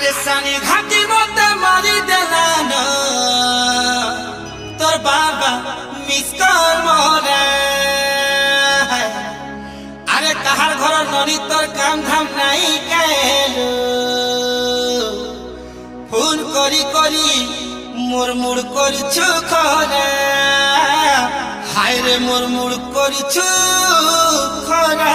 আরে সানি ঘাটি মতে মারি দেলান তোর বাবা মিস কল মরে আরে কাহার ঘর ননি তোর কাম ধাম নাই কেন ফোন করি করি মুড়মুড় করছু খরা হায় রে মুড়মুড় করছু খরা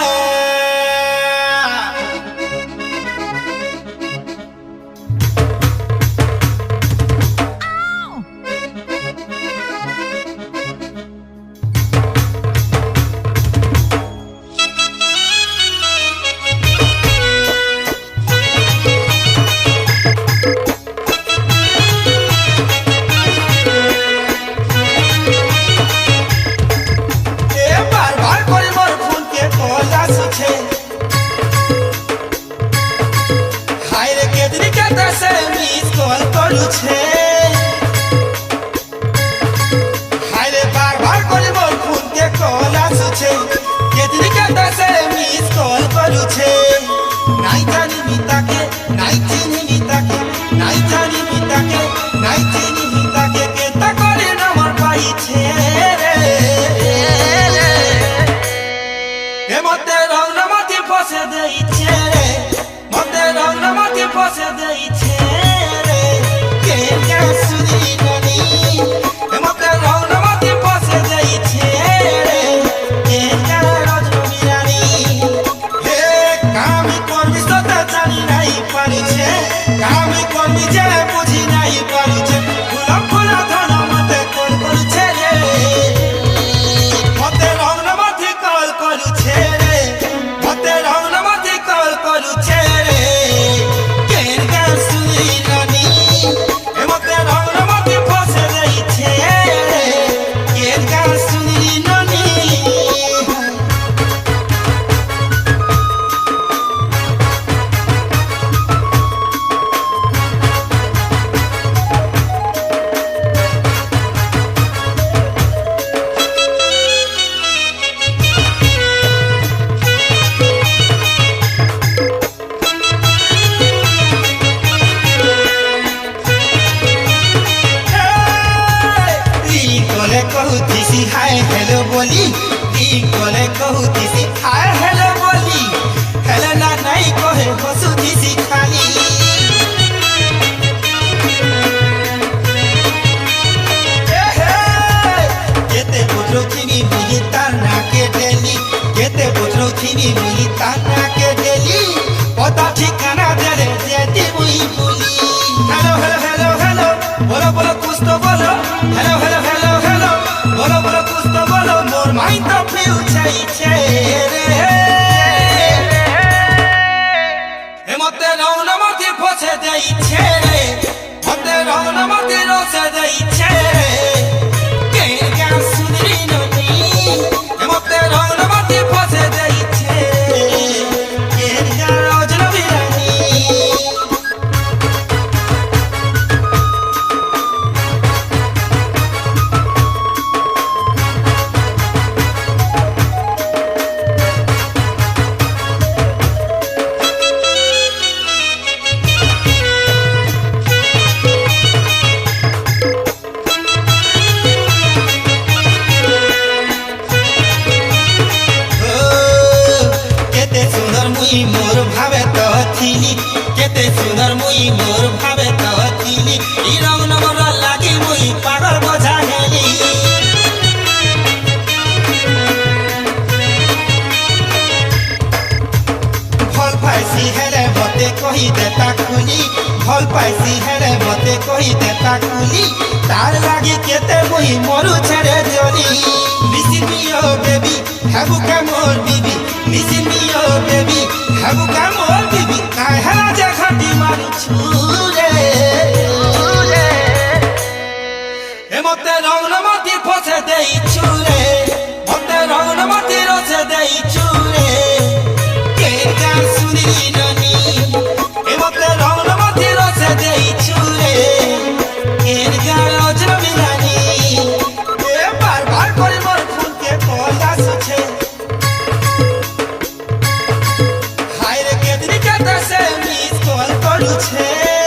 হায় রে কেদিন কেতে সে মিস কল করুছে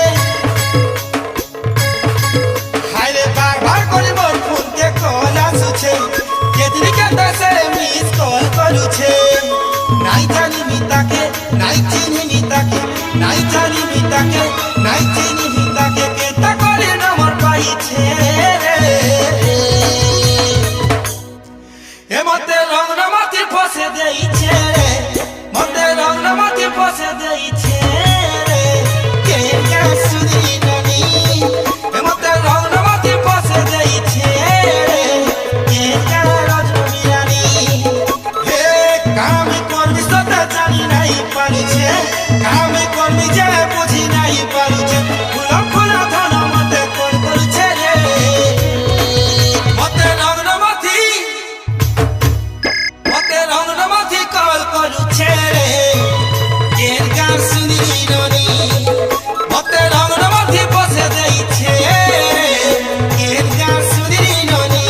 জানি তাকে নাই চিনি তাকে কে তা করে নম্বর পাইছে এ মতে রং রমাতি ফসে দেইছে মতে রং রমাতি ফসে দেইছে কে কে সুদি ননি এ মতে রং রমাতি ফসে দেইছে কে কে রজনী রানী হে কাম করবি সতে জানি নাই পারিছে কাম করবি যে বুঝি নাই পারিছে ফুল ফুল ধন মতে কোন করছে রে মতে রং রমাতি কল করছে রে কেন গান শুনি ননি মতে রং রমাতি বসে দেইছে কেন গান শুনি ননি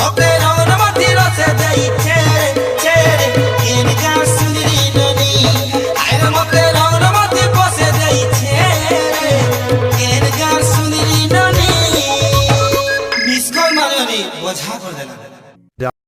মতে রং রমাতি রসে দেইছে কেন গান শুনি ননি আরে মতে রং রমাতি বসে দেইছে কেন গান শুনি ননি মিস কল মারনি বোঝা করে দিলাম